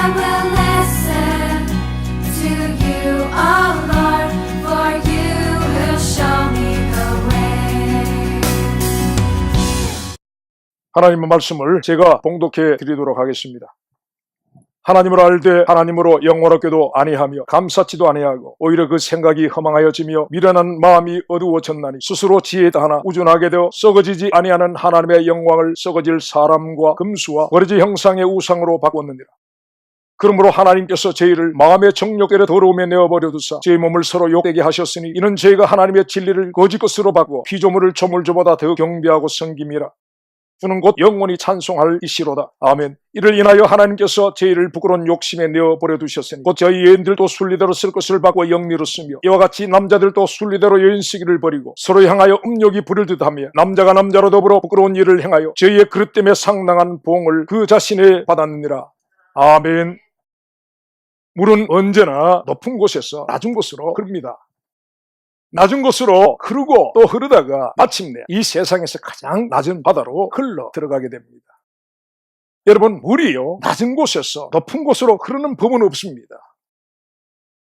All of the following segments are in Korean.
I will listen to you, oh Lord, for you will show me the way. 하나님의 말씀을 제가 봉독해 드리도록 하겠습니다. 하나님을 알되 하나님으로 영원하게도 아니하며 감사치도 아니하고 오히려 그 생각이 허망하여지며 미련한 마음이 어두워졌나니 스스로 지혜에 다하나 우준하게 되어 썩어지지 아니하는 하나님의 영광을 썩어질 사람과 금수와 거리지 형상의 우상으로 바꿨느니라. 그러므로 하나님께서 저희를 마음의 정욕대로 더러움에 내어버려 두사 저희 몸을 서로 욕되게 하셨으니 이는 저희가 하나님의 진리를 거짓 것으로 바꾸어 피조물을 조물주보다 더 경배하고 섬김이라. 주는 곧 영원히 찬송할 이시로다. 아멘. 이를 인하여 하나님께서 저희를 부끄러운 욕심에 내어버려 두셨으니 곧 저희 여인들도 순리대로 쓸 것을 바꾸어 영리로 쓰며 이와 같이 남자들도 순리대로 여인 쓰기를 버리고 서로 향하여 음욕이 부릴 듯하며 남자가 남자로 더불어 부끄러운 일을 행하여 저희의 그릇 때문에 상당한 보응을 그 자신에 받았느니라. 아멘. 물은 언제나 높은 곳에서 낮은 곳으로 흐릅니다. 낮은 곳으로 흐르고 또 흐르다가 마침내 이 세상에서 가장 낮은 바다로 흘러 들어가게 됩니다. 여러분, 물이요, 낮은 곳에서 높은 곳으로 흐르는 법은 없습니다.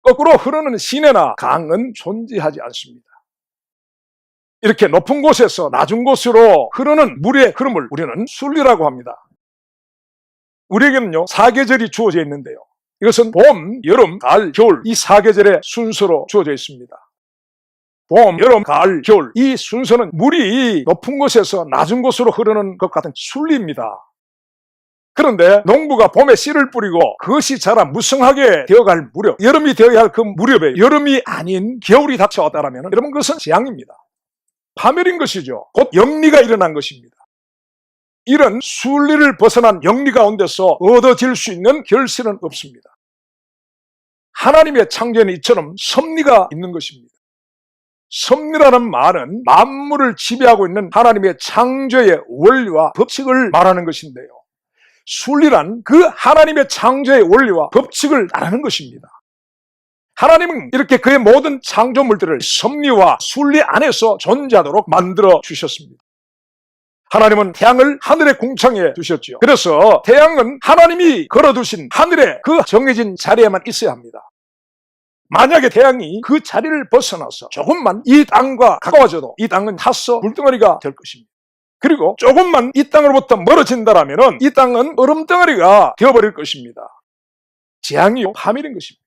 거꾸로 흐르는 시내나 강은 존재하지 않습니다. 이렇게 높은 곳에서 낮은 곳으로 흐르는 물의 흐름을 우리는 순리라고 합니다. 우리에게는요, 사계절이 주어져 있는데요, 이것은 봄, 여름, 가을, 겨울 이 사계절의 순서로 주어져 있습니다. 봄, 여름, 가을, 겨울 이 순서는 물이 높은 곳에서 낮은 곳으로 흐르는 것 같은 순리입니다. 그런데 농부가 봄에 씨를 뿌리고 그것이 자라 무성하게 되어갈 무렵, 여름이 되어야 할 그 무렵에 여름이 아닌 겨울이 닥쳐왔다면 여러분 그것은 재앙입니다. 파멸인 것이죠. 곧 영리가 일어난 것입니다. 이런 순리를 벗어난 영리 가운데서 얻어질 수 있는 결실은 없습니다. 하나님의 창조에는 이처럼 섭리가 있는 것입니다. 섭리라는 말은 만물을 지배하고 있는 하나님의 창조의 원리와 법칙을 말하는 것인데요, 순리란 그 하나님의 창조의 원리와 법칙을 따르는 것입니다. 하나님은 이렇게 그의 모든 창조물들을 섭리와 순리 안에서 존재하도록 만들어 주셨습니다. 하나님은 태양을 하늘의 궁창에 두셨죠. 그래서 태양은 하나님이 걸어두신 하늘의 그 정해진 자리에만 있어야 합니다. 만약에 태양이 그 자리를 벗어나서 조금만 이 땅과 가까워져도 이 땅은 타서 불덩어리가 될 것입니다. 그리고 조금만 이 땅으로부터 멀어진다면 이 땅은 얼음덩어리가 되어버릴 것입니다. 재앙이요, 파멸인 것입니다.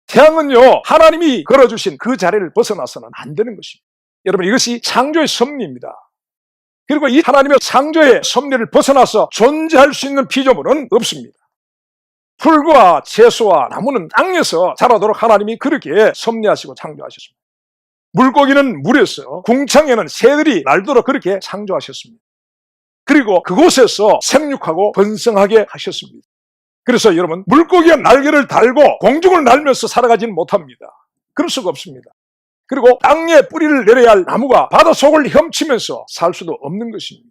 태양은요, 하나님이 걸어주신 그 자리를 벗어나서는 안 되는 것입니다. 여러분, 이것이 창조의 섭리입니다. 그리고 이 하나님의 창조의 섭리를 벗어나서 존재할 수 있는 피조물은 없습니다. 풀과 채소와 나무는 땅에서 자라도록 하나님이 그렇게 섭리하시고 창조하셨습니다. 물고기는 물에서, 궁창에는 새들이 날도록 그렇게 창조하셨습니다. 그리고 그곳에서 생육하고 번성하게 하셨습니다. 그래서 여러분, 물고기가 날개를 달고 공중을 날면서 살아가지는 못합니다. 그럴 수가 없습니다. 그리고 땅에 뿌리를 내려야 할 나무가 바닷속을 헤엄치면서 살 수도 없는 것입니다.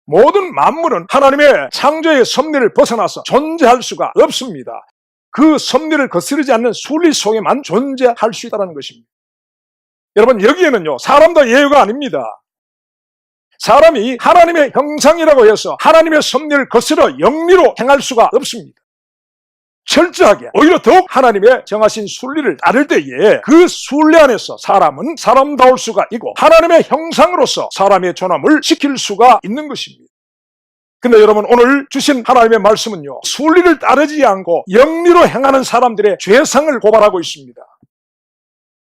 모든 만물은 하나님의 창조의 섭리를 벗어나서 존재할 수가 없습니다. 그 섭리를 거스르지 않는 순리 속에만 존재할 수 있다는 것입니다. 여러분, 여기에는요, 사람도 예외가 아닙니다. 사람이 하나님의 형상이라고 해서 하나님의 섭리를 거스러 영리로 행할 수가 없습니다. 철저하게 오히려 더욱 하나님의 정하신 순리를 따를 때에 그 순리 안에서 사람은 사람다울 수가 있고 하나님의 형상으로서 사람의 존엄을 지킬 수가 있는 것입니다. 근데 여러분, 오늘 주신 하나님의 말씀은요, 순리를 따르지 않고 영리로 행하는 사람들의 죄상을 고발하고 있습니다.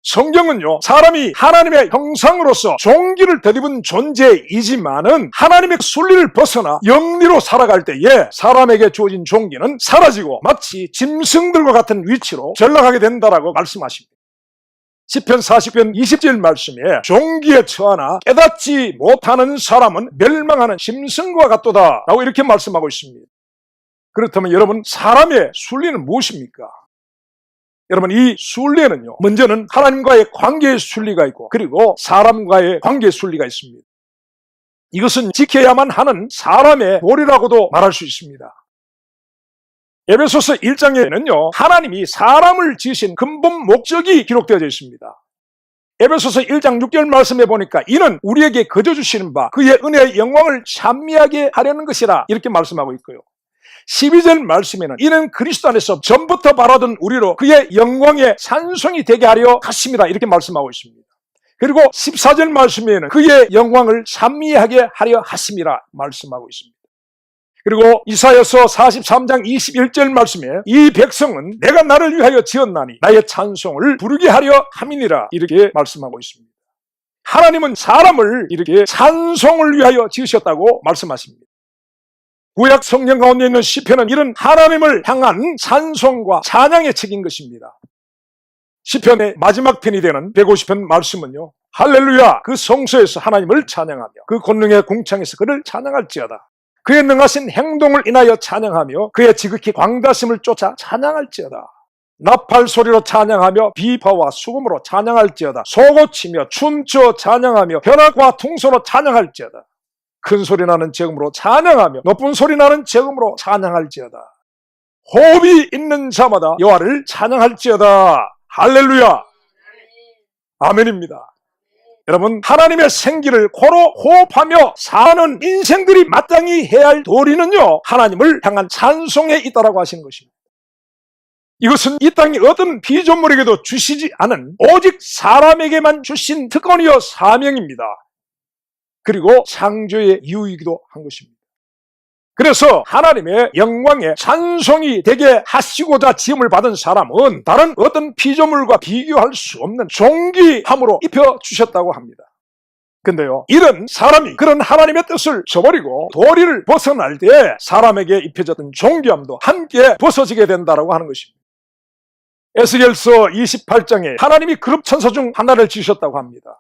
성경은요, 사람이 하나님의 형상으로서 종기를 덧입은 존재이지만은 하나님의 순리를 벗어나 영리로 살아갈 때에 사람에게 주어진 종기는 사라지고 마치 짐승들과 같은 위치로 전락하게 된다라고 말씀하십니다. 시편 40편 20절 말씀에 종기에 처하나 깨닫지 못하는 사람은 멸망하는 짐승과 같도다 라고 이렇게 말씀하고 있습니다. 그렇다면 여러분, 사람의 순리는 무엇입니까? 여러분, 이 순리에는요, 먼저는 하나님과의 관계의 순리가 있고 그리고 사람과의 관계의 순리가 있습니다. 이것은 지켜야만 하는 사람의 도리라고도 말할 수 있습니다. 에베소서 1장에는요, 하나님이 사람을 지으신 근본 목적이 기록되어져 있습니다. 에베소서 1장 6절 말씀해 보니까 이는 우리에게 거저 주시는 바 그의 은혜의 영광을 찬미하게 하려는 것이라 이렇게 말씀하고 있고요. 12절 말씀에는 이는 그리스도 안에서 전부터 바라던 우리로 그의 영광의 찬송이 되게 하려 하심이라 이렇게 말씀하고 있습니다. 그리고 14절 말씀에는 그의 영광을 찬미하게 하려 하심이라 말씀하고 있습니다. 그리고 이사야서 43장 21절 말씀에 이 백성은 내가 나를 위하여 지었나니 나의 찬송을 부르게 하려 함이니라 이렇게 말씀하고 있습니다. 하나님은 사람을 이렇게 찬송을 위하여 지으셨다고 말씀하십니다. 구약 성경 가운데 있는 시편은 이런 하나님을 향한 찬송과 찬양의 책인 것입니다. 시편의 마지막 편이 되는 150편 말씀은요, 할렐루야 그 성소에서 하나님을 찬양하며 그 권능의 궁창에서 그를 찬양할지어다. 그의 능하신 행동을 인하여 찬양하며 그의 지극히 광다심을 쫓아 찬양할지어다. 나팔 소리로 찬양하며 비파와 수금으로 찬양할지어다. 소고치며 춤추어 찬양하며 벼락과 퉁소로 찬양할지어다. 큰 소리 나는 제음으로 찬양하며 높은 소리 나는 제음으로 찬양할지어다. 호흡이 있는 자마다 여호와를 찬양할지어다. 할렐루야 아멘입니다. 여러분, 하나님의 생기를 코로 호흡하며 사는 인생들이 마땅히 해야 할 도리는요, 하나님을 향한 찬송에 있다라고 하시는 것입니다. 이것은 이 땅에 어떤 피조물에게도 주시지 않은 오직 사람에게만 주신 특권이요 사명입니다. 그리고 창조의 이유이기도 한 것입니다. 그래서 하나님의 영광의 찬송이 되게 하시고자 지음을 받은 사람은 다른 어떤 피조물과 비교할 수 없는 존귀함으로 입혀주셨다고 합니다. 근데요, 이런 사람이 그런 하나님의 뜻을 저버리고 도리를 벗어날 때 사람에게 입혀졌던 존귀함도 함께 벗어지게 된다고 하는 것입니다. 에스겔서 28장에 하나님이 그룹 천사 중 하나를 지으셨다고 합니다.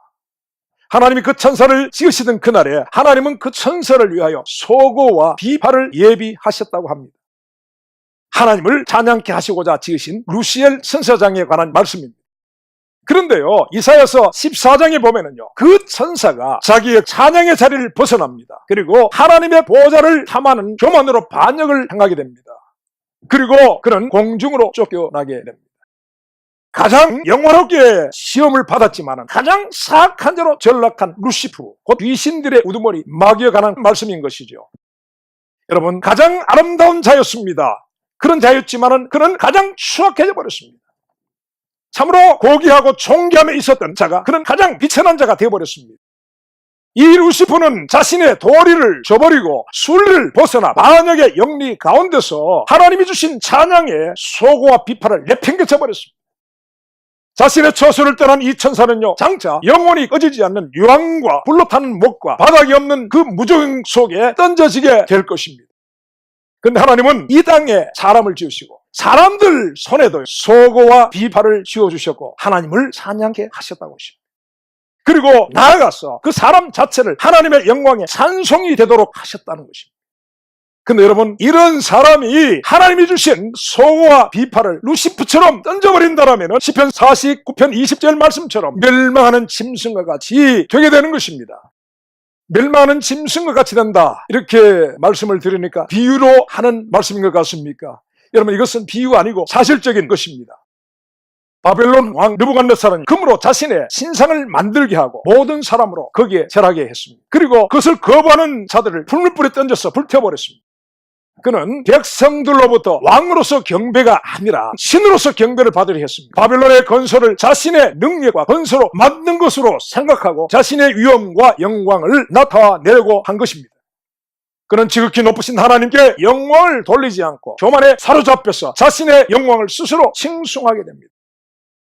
하나님이 그 천사를 지으시던 그날에 하나님은 그 천사를 위하여 소고와 비파를 예비하셨다고 합니다. 하나님을 찬양케 하시고자 지으신 루시엘 천사장에 관한 말씀입니다. 그런데요, 이사야서 14장에 보면은요, 그 천사가 자기의 찬양의 자리를 벗어납니다. 그리고 하나님의 보좌를 탐하는 교만으로 반역을 행하게 됩니다. 그리고 그는 공중으로 쫓겨나게 됩니다. 가장 영화롭게 시험을 받았지만 가장 사악한 자로 전락한 루시프, 곧 귀신들의 우두머리 마귀에 관한 말씀인 것이죠. 여러분, 가장 아름다운 자였습니다. 그런 자였지만 그는 가장 추악해져 버렸습니다. 참으로 고귀하고 존귀함에 있었던 자가 그는 가장 비천한 자가 되어버렸습니다. 이 루시프는 자신의 도리를 저버리고 순리를 벗어나 반역의 영리 가운데서 하나님이 주신 찬양의 소고와 비파를 내팽개쳐 버렸습니다. 자신의 처소를 떠난 이 천사는요, 장차 영원히 꺼지지 않는 유황과 불로 타는 목과 바닥이 없는 그 무정 속에 던져지게 될 것입니다. 그런데 하나님은 이 땅에 사람을 지으시고 사람들 손에도 소고와 비파를 쥐어주셨고 하나님을 찬양케 하셨다고 하십니다. 그리고 나아가서 그 사람 자체를 하나님의 영광의 찬송이 되도록 하셨다는 것입니다. 근데 여러분, 이런 사람이 하나님이 주신 소고와 비파를 루시프처럼 던져버린다면 시편 49편 20절 말씀처럼 멸망하는 짐승과 같이 되게 되는 것입니다. 멸망하는 짐승과 같이 된다, 이렇게 말씀을 드리니까 비유로 하는 말씀인 것 같습니까? 여러분, 이것은 비유가 아니고 사실적인 것입니다. 바벨론 왕 느부갓네살은 금으로 자신의 신상을 만들게 하고 모든 사람으로 거기에 절하게 했습니다. 그리고 그것을 거부하는 자들을 풀물불에 던져서 불태워버렸습니다. 그는 백성들로부터 왕으로서 경배가 아니라 신으로서 경배를 받으려 했습니다. 바벨론의 건설을 자신의 능력과 건설로 만든 것으로 생각하고 자신의 위엄과 영광을 나타내려고 한 것입니다. 그는 지극히 높으신 하나님께 영광을 돌리지 않고 교만에 사로잡혀서 자신의 영광을 스스로 칭송하게 됩니다.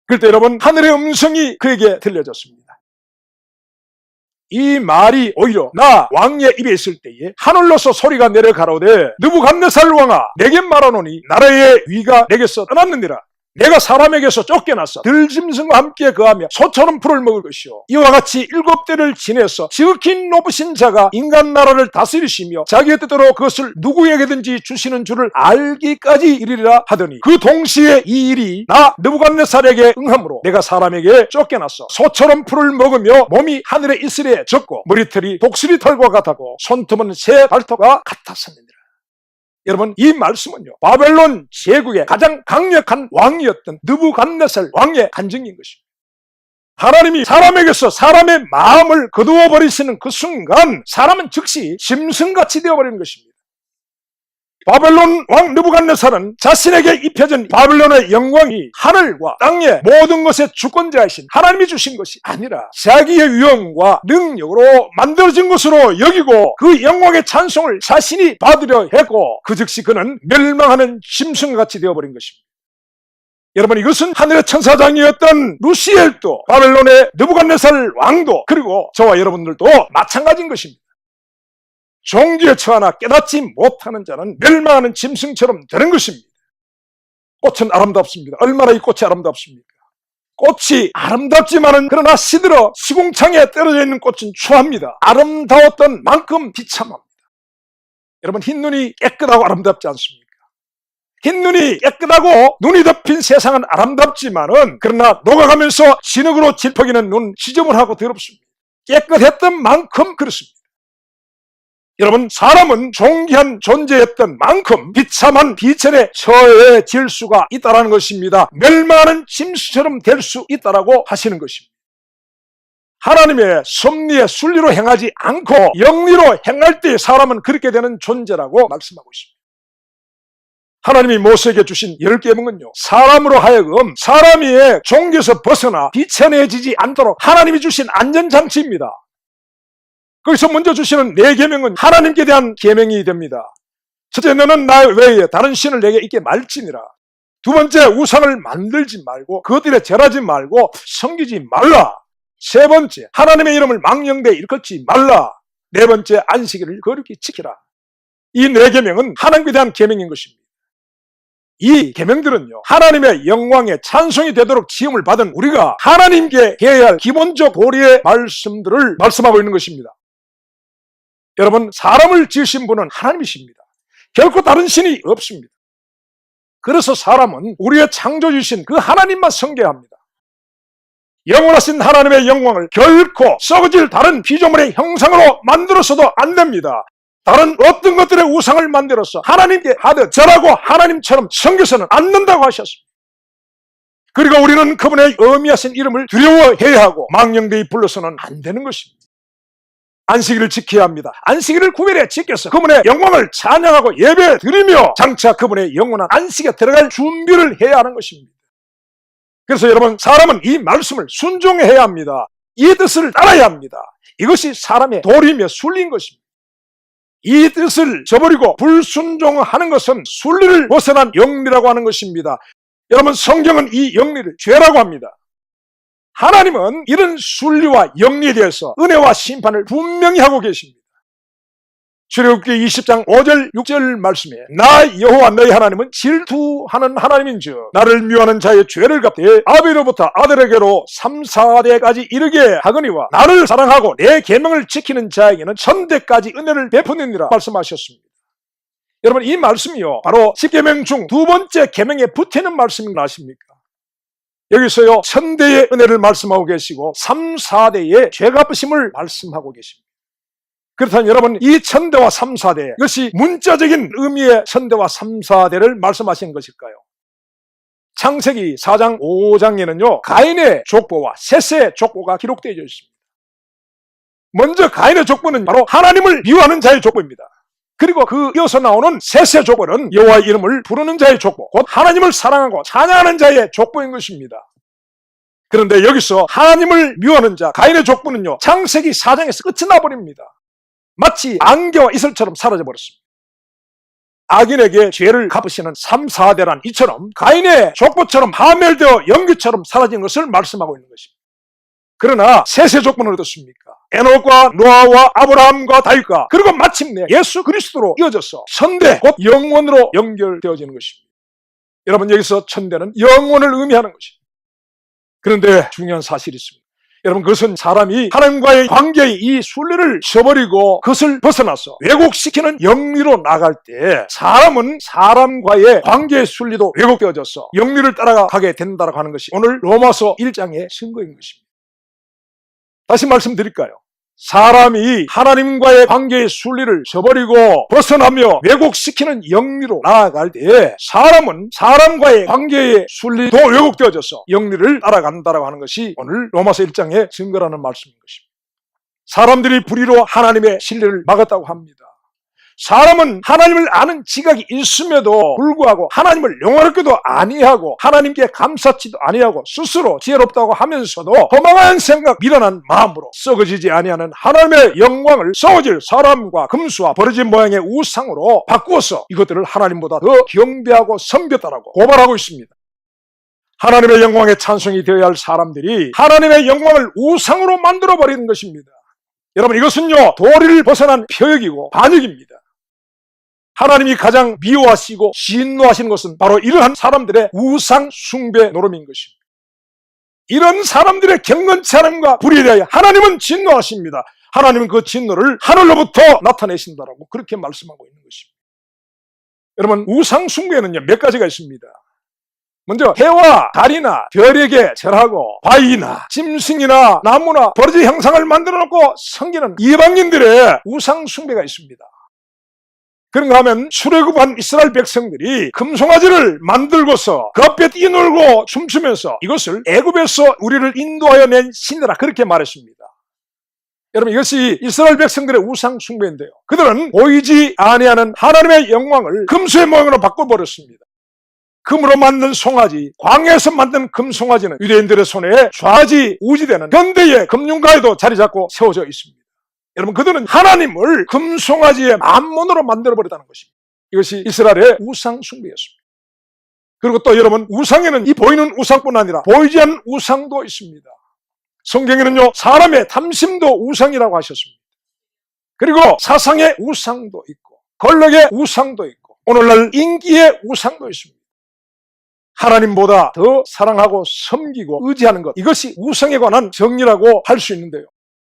그때 여러분, 하늘의 음성이 그에게 들려졌습니다. 이 말이 오히려 나 왕의 입에 있을 때에 하늘로서 소리가 내려가로되 느부갓네살 왕아, 내게 말하노니 나라의 위가 내게서 떠났느니라. 내가 사람에게서 쫓겨나서 들짐승과 함께 거하며 소처럼 풀을 먹을 것이요, 이와 같이 7대를 지내서 지극히 높으신 자가 인간 나라를 다스리시며 자기의 뜻대로 그것을 누구에게든지 주시는 줄을 알기까지 이르리라 하더니 그 동시에 이 일이 나 느부갓네살에게 응함으로 내가 사람에게 쫓겨나서 소처럼 풀을 먹으며 몸이 하늘에 이슬에 젖고 머리털이 독수리 털과 같았고 손톱은 새 발톱과 같았습니다. 여러분, 이 말씀은요, 바벨론 제국의 가장 강력한 왕이었던 느부갓네살 왕의 간증인 것입니다. 하나님이 사람에게서 사람의 마음을 거두어 버리시는 그 순간 사람은 즉시 짐승같이 되어버리는 것입니다. 바벨론 왕 느부갓네살은 자신에게 입혀진 바벨론의 영광이 하늘과 땅의 모든 것의 주권자이신 하나님이 주신 것이 아니라 자기의 위엄과 능력으로 만들어진 것으로 여기고 그 영광의 찬송을 자신이 받으려 했고 그 즉시 그는 멸망하는 짐승같이 되어버린 것입니다. 여러분, 이것은 하늘의 천사장이었던 루시엘도 바벨론의 느부갓네살 왕도 그리고 저와 여러분들도 마찬가지인 것입니다. 종기에 처하나 깨닫지 못하는 자는 멸망하는 짐승처럼 되는 것입니다. 꽃은 아름답습니다. 얼마나 이 꽃이 아름답습니까? 꽃이 아름답지만은 그러나 시들어 시궁창에 떨어져 있는 꽃은 추합니다. 아름다웠던 만큼 비참합니다. 여러분, 흰눈이 깨끗하고 아름답지 않습니까? 흰눈이 깨끗하고 눈이 덮인 세상은 아름답지만은 그러나 녹아가면서 진흙으로 질퍽이는 눈, 지저분하고 더럽습니다. 깨끗했던 만큼 그렇습니다. 여러분, 사람은 존귀한 존재였던 만큼 비참한 비천에 처해질 수가 있다는 것입니다. 멸망하는 짐승처럼 될 수 있다고 하시는 것입니다. 하나님의 섭리의 순리로 행하지 않고 영리로 행할 때 사람은 그렇게 되는 존재라고 말씀하고 있습니다. 하나님이 모세에게 주신 10계명은요, 사람으로 하여금 사람의 종교에서 벗어나 비천해지지 않도록 하나님이 주신 안전장치입니다. 거기서 먼저 주시는 4계명은 하나님께 대한 계명이 됩니다. 첫째, 너는 나 외에 다른 신을 내게 있게 말지니라. 두 번째, 우상을 만들지 말고 그것들에 절하지 말고 섬기지 말라. 세 번째, 하나님의 이름을 망령되이 일컫지 말라. 네 번째, 안식일을 거룩히 지키라. 이 4계명은 하나님께 대한 계명인 것입니다. 이 계명들은요, 하나님의 영광에 찬송이 되도록 지음을 받은 우리가 하나님께 해야 할 기본적 도리의 말씀들을 말씀하고 있는 것입니다. 여러분, 사람을 지으신 분은 하나님이십니다. 결코 다른 신이 없습니다. 그래서 사람은 우리의 창조주신 그 하나님만 섬겨야 합니다. 영원하신 하나님의 영광을 결코 썩어질 다른 피조물의 형상으로 만들어서도 안 됩니다. 다른 어떤 것들의 우상을 만들어서 하나님께 하듯 절하고 하나님처럼 섬겨서는 않는다고 하셨습니다. 그리고 우리는 그분의 어미하신 이름을 두려워해야 하고 망령되이 불러서는 안 되는 것입니다. 안식일을 지켜야 합니다. 안식일을 9일에 지켜서 그분의 영광을 찬양하고 예배 드리며 장차 그분의 영원한 안식에 들어갈 준비를 해야 하는 것입니다. 그래서 여러분, 사람은 이 말씀을 순종해야 합니다. 이 뜻을 따라야 합니다. 이것이 사람의 도리이며 순리인 것입니다. 이 뜻을 저버리고 불순종하는 것은 순리를 벗어난 영리라고 하는 것입니다. 여러분, 성경은 이 영리를 죄라고 합니다. 하나님은 이런 순리와 영리에 대해서 은혜와 심판을 분명히 하고 계십니다. 출애굽기 20장 5절 6절 말씀에 나 여호와 너희 하나님은 질투하는 하나님인즉 나를 미워하는 자의 죄를 갚되 아비로부터 아들에게로 3, 4대까지 이르게 하거니와 나를 사랑하고 내 계명을 지키는 자에게는 천대까지 은혜를 베푸느니라 말씀하셨습니다. 여러분, 이 말씀이요, 바로 10계명 중 두 번째 계명에 붙이는 말씀인 걸 아십니까? 여기서요, 천대의 은혜를 말씀하고 계시고 3, 4대의 죄 갚으심을 말씀하고 계십니다. 그렇다면 여러분, 이 천대와 3, 4대, 이것이 문자적인 의미의 천대와 3, 4대를 말씀하시는 것일까요? 창세기 4장 5장에는요 가인의 족보와 셋의 족보가 기록되어 있습니다. 먼저 가인의 족보는 바로 하나님을 미워하는 자의 족보입니다. 그리고 그 이어서 나오는 셋의 족보는 여호와의 이름을 부르는 자의 족보, 곧 하나님을 사랑하고 찬양하는 자의 족보인 것입니다. 그런데 여기서 하나님을 미워하는 자 가인의 족보는요, 창세기 4장에서 끝이 나버립니다. 마치 안개와 이슬처럼 사라져버렸습니다. 악인에게 죄를 갚으시는 3, 4대란 이처럼 가인의 족보처럼 파멸되어 연기처럼 사라진 것을 말씀하고 있는 것입니다. 그러나 셋의 족보는 어떻습니까? 에녹과 노아와 아브라함과 다윗과 그리고 마침내 예수 그리스도로 이어져서 천대, 곧 영원으로 연결되어지는 것입니다. 여러분, 여기서 천대는 영원을 의미하는 것입니다. 그런데 중요한 사실이 있습니다. 여러분, 그것은 사람이 하나님과의 관계의 이 순리를 저버리고 그것을 벗어나서 왜곡시키는 영리로 나갈 때 사람은 사람과의 관계의 순리도 왜곡되어져서 영리를 따라가게 된다고 하는 것이 오늘 로마서 1장의 증거인 것입니다. 다시 말씀드릴까요? 사람이 하나님과의 관계의 순리를 저버리고 벗어나며 왜곡시키는 영리로 나아갈 때 사람은 사람과의 관계의 순리도 왜곡되어져서 영리를 따라간다고 하는 것이 오늘 로마서 1장의 증거라는 말씀인 것입니다. 사람들이 불의로 하나님의 진리를 막았다고 합니다. 사람은 하나님을 아는 지각이 있음에도 불구하고 하나님을 영화롭게도 아니하고 하나님께 감사치도 아니하고 스스로 지혜롭다고 하면서도 허망한 생각, 미련한 마음으로 썩어지지 아니하는 하나님의 영광을 썩어질 사람과 금수와 버려진 모양의 우상으로 바꾸어서 이것들을 하나님보다 더 경배하고 섬겼다라고 고발하고 있습니다. 하나님의 영광에 찬송이 되어야 할 사람들이 하나님의 영광을 우상으로 만들어버리는 것입니다. 여러분, 이것은요 도리를 벗어난 표역이고 반역입니다. 하나님이 가장 미워하시고 진노하시는 것은 바로 이러한 사람들의 우상 숭배 노름인 것입니다. 이런 사람들의 경건치 않음과 불의에 대하여 하나님은 진노하십니다. 하나님은 그 진노를 하늘로부터 나타내신다라고 그렇게 말씀하고 있는 것입니다. 여러분, 우상 숭배에는요 몇 가지가 있습니다. 먼저 해와 달이나 별에게 절하고 바위나 짐승이나 나무나 버러지 형상을 만들어 놓고 섬기는 이방인들의 우상 숭배가 있습니다. 그런가 하면 출애굽한 이스라엘 백성들이 금송아지를 만들고서 그 앞에 뛰놀고 춤추면서 이것을 애굽에서 우리를 인도하여 낸 신이라 그렇게 말했습니다. 여러분, 이것이 이스라엘 백성들의 우상 숭배인데요, 그들은 보이지 아니하는 하나님의 영광을 금수의 모양으로 바꿔버렸습니다. 금으로 만든 송아지, 광야에서 만든 금송아지는 유대인들의 손에 좌지우지되는 현대의 금융가에도 자리 잡고 세워져 있습니다. 여러분, 그들은 하나님을 금송아지의 만몬으로 만들어버렸다는 것입니다. 이것이 이스라엘의 우상 숭배였습니다. 그리고 또 여러분, 우상에는 이 보이는 우상뿐 아니라 보이지 않는 우상도 있습니다. 성경에는요 사람의 탐심도 우상이라고 하셨습니다. 그리고 사상의 우상도 있고 권력의 우상도 있고 오늘날 인기의 우상도 있습니다. 하나님보다 더 사랑하고 섬기고 의지하는 것, 이것이 우상에 관한 정리라고 할 수 있는데요,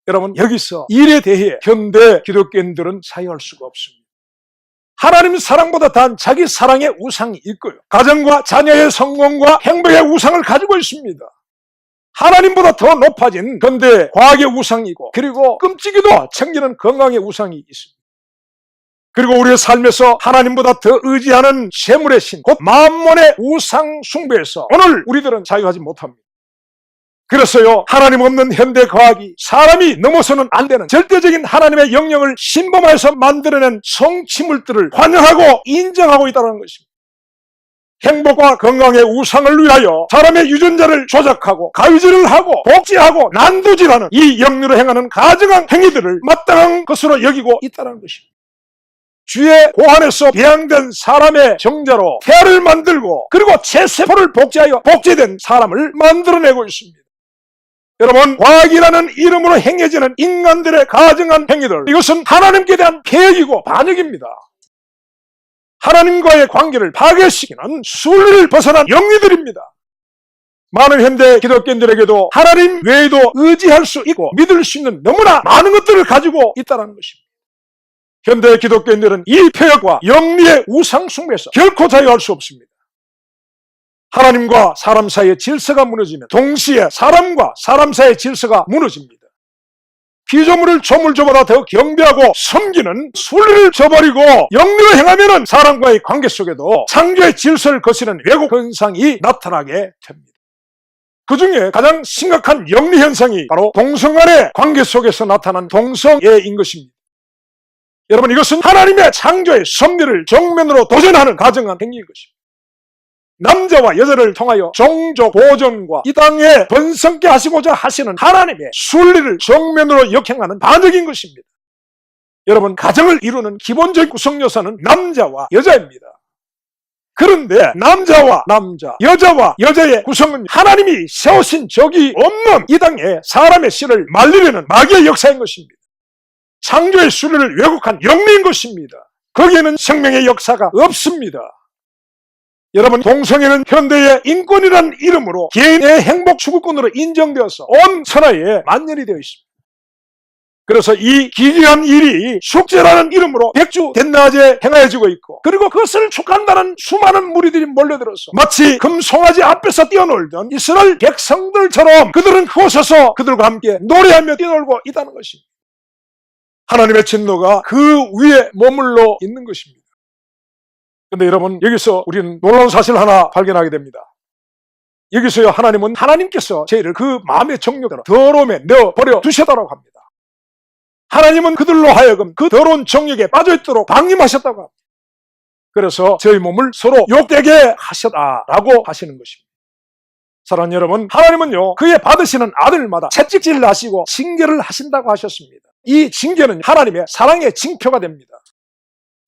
여러분, 여기서 일에 대해 현대 기독교인들은 사유할 수가 없습니다. 하나님 사랑보다 단 자기 사랑의 우상이 있고요, 가정과 자녀의 성공과 행복의 우상을 가지고 있습니다. 하나님보다 더 높아진 근대 과학의 우상이고, 그리고 끔찍이도 챙기는 건강의 우상이 있습니다. 그리고 우리의 삶에서 하나님보다 더 의지하는 재물의 신, 곧 만몬의 우상 숭배에서 오늘 우리들은 자유하지 못합니다. 그래서요, 하나님 없는 현대 과학이 사람이 넘어서는 안 되는 절대적인 하나님의 영역을 신범하여서 만들어낸 성취물들을 환영하고 인정하고 있다는 것입니다. 행복과 건강의 우상을 위하여 사람의 유전자를 조작하고 가위질을 하고 복제하고 난도질하는 이 영리로 행하는 가증한 행위들을 마땅한 것으로 여기고 있다는 것입니다. 주의 고안에서 배양된 사람의 정자로 태아를 만들고 그리고 체세포를 복제하여 복제된 사람을 만들어내고 있습니다. 여러분, 과학이라는 이름으로 행해지는 인간들의 가증한 행위들, 이것은 하나님께 대한 폐역이고 반역입니다. 하나님과의 관계를 파괴시키는 순리를 벗어난 영리들입니다. 많은 현대 기독교인들에게도 하나님 외에도 의지할 수 있고 믿을 수 있는 너무나 많은 것들을 가지고 있다는 것입니다. 현대 기독교인들은 이 폐역과 영리의 우상 숭배에서 결코 자유할 수 없습니다. 하나님과 사람 사이의 질서가 무너지면 동시에 사람과 사람 사이의 질서가 무너집니다. 피조물을 조물조보다 더 경배하고 섬기는 순리를 저버리고 영리로 행하면 사람과의 관계 속에도 창조의 질서를 거스르는 왜곡 현상이 나타나게 됩니다. 그 중에 가장 심각한 영리 현상이 바로 동성 간의 관계 속에서 나타난 동성애인 것입니다. 여러분, 이것은 하나님의 창조의 섭리를 정면으로 도전하는 가증한 행위인 것입니다. 남자와 여자를 통하여 종족 보존과 이 땅에 번성케 하시고자 하시는 하나님의 순리를 정면으로 역행하는 반역인 것입니다. 여러분, 가정을 이루는 기본적 구성 요소는 남자와 여자입니다. 그런데 남자와 남자, 여자와 여자의 구성은 하나님이 세우신 적이 없는 이 땅에 사람의 씨를 말리려는 마귀의 역사인 것입니다. 창조의 순리를 왜곡한 영리인 것입니다. 거기에는 생명의 역사가 없습니다. 여러분, 동성애는 현대의 인권이라는 이름으로 개인의 행복 추구권으로 인정되어서 온 천하에 만연이 되어 있습니다. 그래서 이 기괴한 일이 축제라는 이름으로 백주 된낮에 행하여지고 있고, 그리고 그것을 축한다는 수많은 무리들이 몰려들어서 마치 금송아지 앞에서 뛰어놀던 이스라엘 백성들처럼 그들은 그곳에서 그들과 함께 노래하며 뛰어놀고 있다는 것입니다. 하나님의 진노가 그 위에 머물러 있는 것입니다. 그런데 여러분, 여기서 우리는 놀라운 사실 하나 발견하게 됩니다. 여기서요, 하나님은 하나님께서 저희를 그 마음의 정욕대로 더러움에 내어버려 두셨다고 합니다. 하나님은 그들로 하여금 그 더러운 정욕에 빠져있도록 방임하셨다고 합니다. 그래서 저희 몸을 서로 욕되게 하셨다라고 하시는 것입니다. 사랑하는 여러분, 하나님은요 그의 받으시는 아들마다 채찍질 하시고 징계를 하신다고 하셨습니다. 이 징계는 하나님의 사랑의 징표가 됩니다.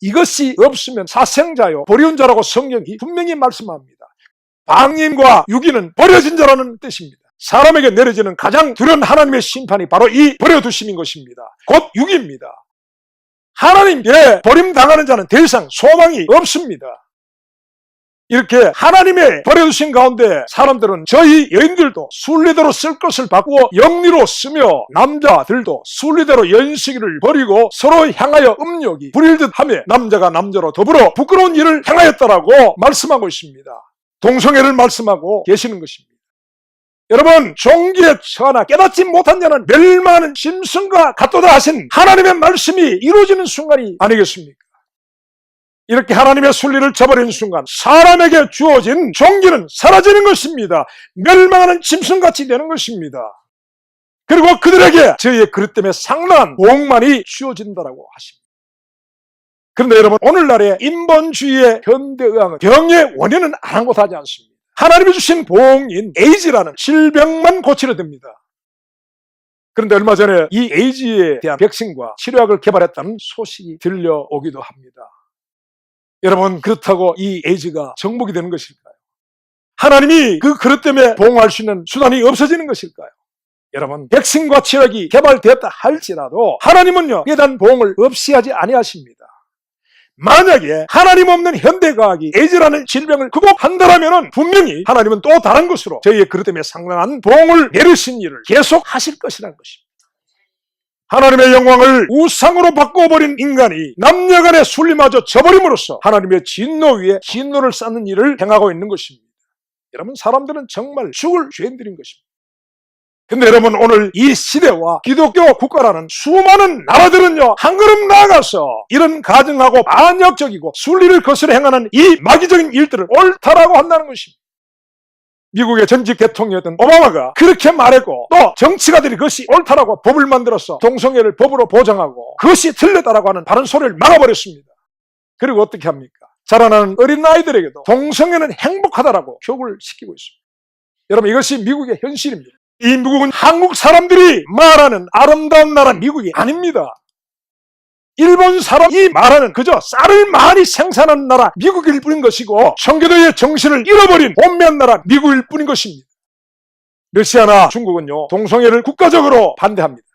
이것이 없으면 사생자요 버려온 자라고 성경이 분명히 말씀합니다. 방임과 유기는 버려진 자라는 뜻입니다. 사람에게 내려지는 가장 두려운 하나님의 심판이 바로 이 버려두심인 것입니다. 곧 유기입니다. 하나님께 버림당하는 자는 더 이상 소망이 없습니다. 이렇게 하나님의 버려두신 가운데 사람들은 저희 여인들도 순리대로 쓸 것을 바꾸어 영리로 쓰며 남자들도 순리대로 여인시기를 버리고 서로 향하여 음욕이 부릴 듯하며 남자가 남자로 더불어 부끄러운 일을 행하였다라고 말씀하고 있습니다. 동성애를 말씀하고 계시는 것입니다. 여러분, 종기에 처하나 깨닫지 못한 자는 멸망하는 짐승과 같도다 하신 하나님의 말씀이 이루어지는 순간이 아니겠습니까? 이렇게 하나님의 순리를 저버리는 순간 사람에게 주어진 종기는 사라지는 것입니다. 멸망하는 짐승같이 되는 것입니다. 그리고 그들에게 저희의 그릇 때문에 상당한 복만이 주어진다라고 하십니다. 그런데 여러분, 오늘날의 인본주의의 현대의학은 병의 원인은 아랑곳하지 않습니다. 하나님이 주신 보응인 에이즈라는 질병만 고치려 듭니다. 그런데 얼마 전에 이 에이즈에 대한 백신과 치료약을 개발했다는 소식이 들려오기도 합니다. 여러분, 그렇다고 이 에이즈가 정복이 되는 것일까요? 하나님이 그 그것 때문에 보응할 수 있는 수단이 없어지는 것일까요? 여러분, 백신과 치료약이 개발되었다 할지라도 하나님은요 이에 대한 보응을 없이 하지 아니하십니다. 만약에 하나님 없는 현대과학이 에이즈라는 질병을 극복한다면 분명히 하나님은 또 다른 것으로 저희의 그것 때문에 상당한 보응을 내리신 일을 계속 하실 것이라는 것입니다. 하나님의 영광을 우상으로 바꿔버린 인간이 남녀간의 순리마저 저버림으로써 하나님의 진노 위에 진노를 쌓는 일을 행하고 있는 것입니다. 여러분, 사람들은 정말 죽을 죄인들인 것입니다. 근데 여러분, 오늘 이 시대와 기독교 국가라는 수많은 나라들은요 한 걸음 나아가서 이런 가증하고 반역적이고 순리를 거스려 행하는 이 마귀적인 일들을 옳다라고 한다는 것입니다. 미국의 전직 대통령이었던 오바마가 그렇게 말했고, 또 정치가들이 그것이 옳다라고 법을 만들어서 동성애를 법으로 보장하고 그것이 틀렸다라고 하는 바른 소리를 막아버렸습니다. 그리고 어떻게 합니까? 자라나는 어린아이들에게도 동성애는 행복하다라고 교육을 시키고 있습니다. 여러분, 이것이 미국의 현실입니다. 이 미국은 한국 사람들이 말하는 아름다운 나라 미국이 아닙니다. 일본 사람이 말하는 그저 쌀을 많이 생산하는 나라 미국일 뿐인 것이고, 청교도의 정신을 잃어버린 혼미한 나라 미국일 뿐인 것입니다. 러시아나 중국은요 동성애를 국가적으로 반대합니다.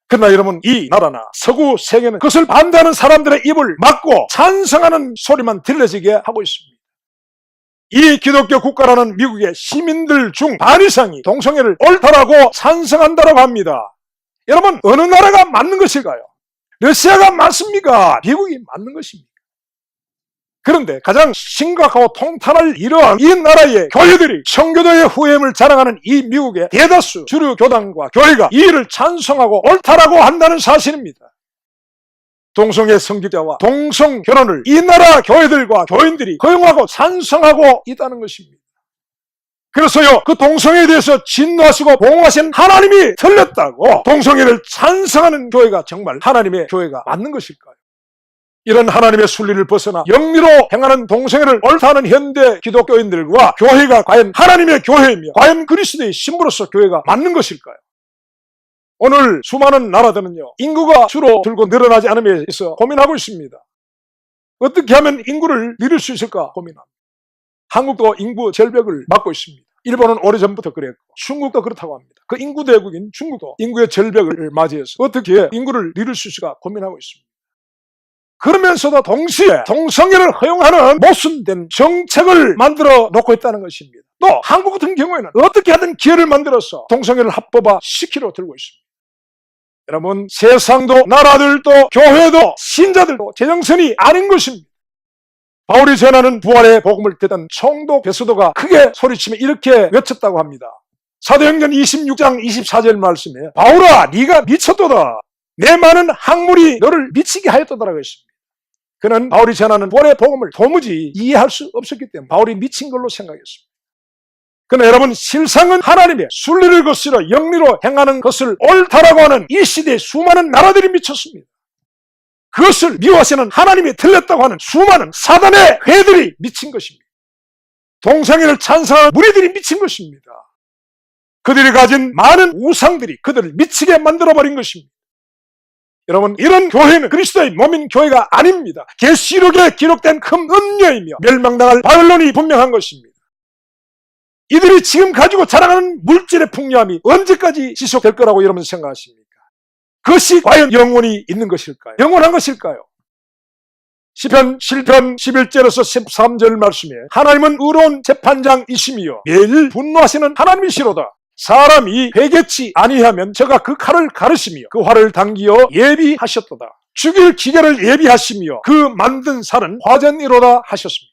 그러나 여러분, 이 나라나 서구 세계는 그것을 반대하는 사람들의 입을 막고 찬성하는 소리만 들려지게 하고 있습니다. 이 기독교 국가라는 미국의 시민들 중 반 이상이 동성애를 옳다라고 찬성한다고 합니다. 여러분, 어느 나라가 맞는 것일까요? 러시아가 맞습니까? 미국이 맞는 것입니까? 그런데 가장 심각하고 통탄할 이러한 이 나라의 교회들이 청교도의 후예임을 자랑하는 이 미국의 대다수 주류 교단과 교회가 이 일을 찬성하고 옳다라고 한다는 사실입니다. 동성애 성직자와 동성 결혼을 이 나라 교회들과 교인들이 허용하고 찬성하고 있다는 것입니다. 그래서요, 그 동성애에 대해서 진노하시고 보응하신 하나님이 틀렸다고 동성애를 찬성하는 교회가 정말 하나님의 교회가 맞는 것일까요? 이런 하나님의 순리를 벗어나 영리로 행하는 동성애를 옳다는 현대 기독교인들과 교회가 과연 하나님의 교회이며 과연 그리스도의 신부로서 교회가 맞는 것일까요? 오늘 수많은 나라들은요 인구가 주로 들고 늘어나지 않음에 있어 고민하고 있습니다. 어떻게 하면 인구를 늘릴 수 있을까 고민합니다. 한국도 인구 절벽을 맞고 있습니다. 일본은 오래전부터 그랬고 중국도 그렇다고 합니다. 그 인구 대국인 중국도 인구의 절벽을 맞이해서 어떻게 인구를 늘릴 수 있을까 고민하고 있습니다. 그러면서도 동시에 동성애를 허용하는 모순된 정책을 만들어 놓고 있다는 것입니다. 또 한국 같은 경우에는 어떻게 하든 기회를 만들어서 동성애를 합법화 시키려 들고 있습니다. 여러분, 세상도 나라들도 교회도 신자들도 제정신이 아닌 것입니다. 바울이 전하는 부활의 복음을 듣던 총독 베스도가 크게 소리치며 이렇게 외쳤다고 합니다. 사도행전 26장 24절 말씀에 바울아, 네가 미쳤도다. 내 많은 학문이 너를 미치게 하였도다라고 했습니다. 그는 바울이 전하는 부활의 복음을 도무지 이해할 수 없었기 때문에 바울이 미친 걸로 생각했습니다. 그러나 여러분, 실상은 하나님의 순리를 거스려 영리로 행하는 것을 옳다라고 하는 이 시대의 수많은 나라들이 미쳤습니다. 그것을 미워하시는 하나님이 틀렸다고 하는 수많은 사단의 회들이 미친 것입니다. 동성애를 찬성하는 무리들이 미친 것입니다. 그들이 가진 많은 우상들이 그들을 미치게 만들어버린 것입니다. 여러분, 이런 교회는 그리스도의 몸인 교회가 아닙니다. 계시록에 기록된 큰 음녀이며 멸망당할 바벨론이 분명한 것입니다. 이들이 지금 가지고 자랑하는 물질의 풍요함이 언제까지 지속될 거라고 여러분 생각하십니까? 그것이 과연 영원히 있는 것일까요? 영원한 것일까요? 시편 7편 11절에서 13절 말씀에 하나님은 의로운 재판장이시며 매일 분노하시는 하나님이시로다. 사람이 회개치 아니하면 저가 그 칼을 가르시며 그 활을 당기어 예비하셨도다. 죽일 기계를 예비하시며 그 만든 살은 화전이로다 하셨습니다.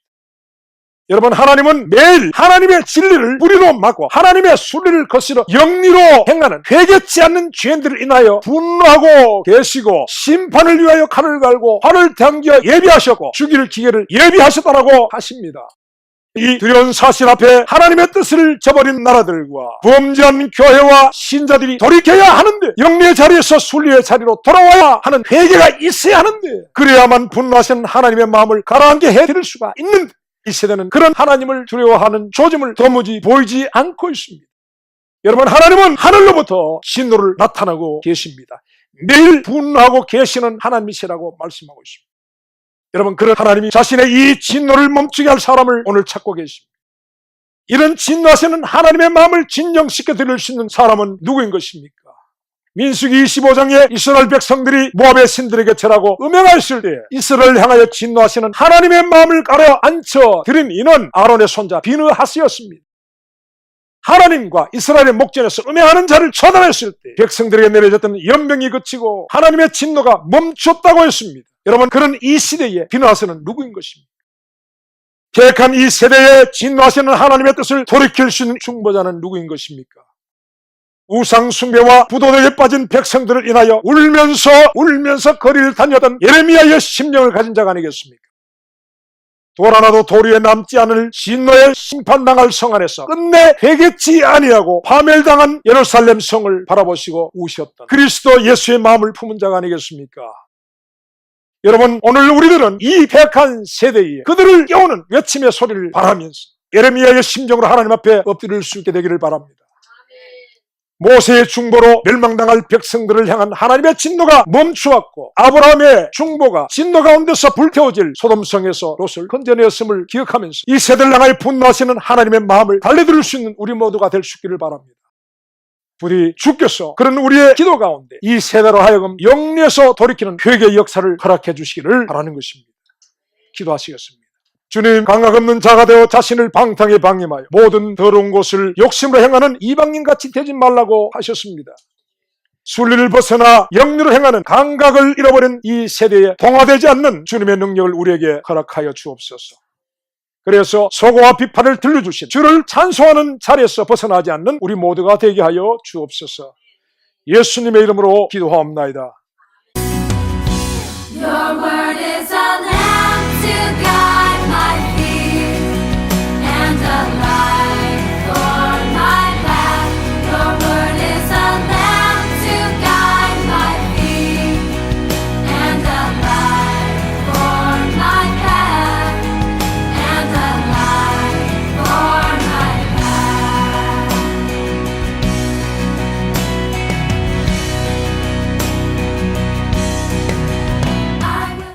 여러분, 하나님은 매일 하나님의 진리를 뿌리로 막고 하나님의 순리를 거스려 영리로 행하는 회개치 않는 죄인들을 인하여 분노하고 계시고 심판을 위하여 칼을 갈고 활을 당겨 예비하셨고 죽일 기계를 예비하셨다라고 하십니다. 이 두려운 사실 앞에 하나님의 뜻을 저버린 나라들과 범죄한 교회와 신자들이 돌이켜야 하는데, 영리의 자리에서 순리의 자리로 돌아와야 하는 회개가 있어야 하는데, 그래야만 분노하시는 하나님의 마음을 가라앉게 해드릴 수가 있는데, 이 세대는 그런 하나님을 두려워하는 조짐을 도무지 보이지 않고 있습니다. 여러분, 하나님은 하늘로부터 진노를 나타나고 계십니다. 매일 분노하고 계시는 하나님이시라고 말씀하고 있습니다. 여러분, 그런 하나님이 자신의 이 진노를 멈추게 할 사람을 오늘 찾고 계십니다. 이런 진노하시는 하나님의 마음을 진정시켜 드릴 수 있는 사람은 누구인 것입니까? 민수기 25장에 이스라엘 백성들이 모압의 신들에게 절하고 음행하였을 때 이스라엘을 향하여 진노하시는 하나님의 마음을 가라앉혀 드린 이는 아론의 손자 비느하스였습니다. 하나님과 이스라엘의 목전에서 음행하는 자를 처단했을 때 백성들에게 내려졌던 연병이 그치고 하나님의 진노가 멈췄다고 했습니다. 여러분, 그런 이 시대에 비느하스는 누구인 것입니까? 계획한 이 세대에 진노하시는 하나님의 뜻을 돌이킬 수 있는 중보자는 누구인 것입니까? 우상 숭배와 부도덕에 빠진 백성들을 인하여 울면서 거리를 다녔던 예레미야의 심령을 가진 자가 아니겠습니까? 돌 하나도 도리에 남지 않을 진노의 심판당할 성 안에서 끝내 회개치 아니하고 파멸당한 예루살렘 성을 바라보시고 우셨던 그리스도 예수의 마음을 품은 자가 아니겠습니까? 여러분, 오늘 우리들은 이 패악한 세대에 그들을 깨우는 외침의 소리를 바라면서 예레미야의 심정으로 하나님 앞에 엎드릴 수 있게 되기를 바랍니다. 모세의 중보로 멸망당할 백성들을 향한 하나님의 진노가 멈추었고 아브라함의 중보가 진노 가운데서 불태워질 소돔성에서 롯을 건져내었음을 기억하면서 이 세대를 향하여 분노하시는 하나님의 마음을 달래드릴 수 있는 우리 모두가 될 수 있기를 바랍니다. 부디 주께서 그런 우리의 기도 가운데 이 세대로 하여금 영리에서 돌이키는 회개의 역사를 허락해 주시기를 바라는 것입니다. 기도하시겠습니다. 주님, 강악 없는 자가 되어 자신을 방탕에 방임하여 모든 더러운 것을 욕심으로 행하는 이방인같이 되지 말라고 하셨습니다. 순리를 벗어나 영리로 행하는 감각을 잃어버린 이 세대에 동화되지 않는 주님의 능력을 우리에게 허락하여 주옵소서. 그래서 소고와 비판을 들려주신 주를 찬송하는 자리에서 벗어나지 않는 우리 모두가 되게 하여 주옵소서. 예수님의 이름으로 기도하옵나이다.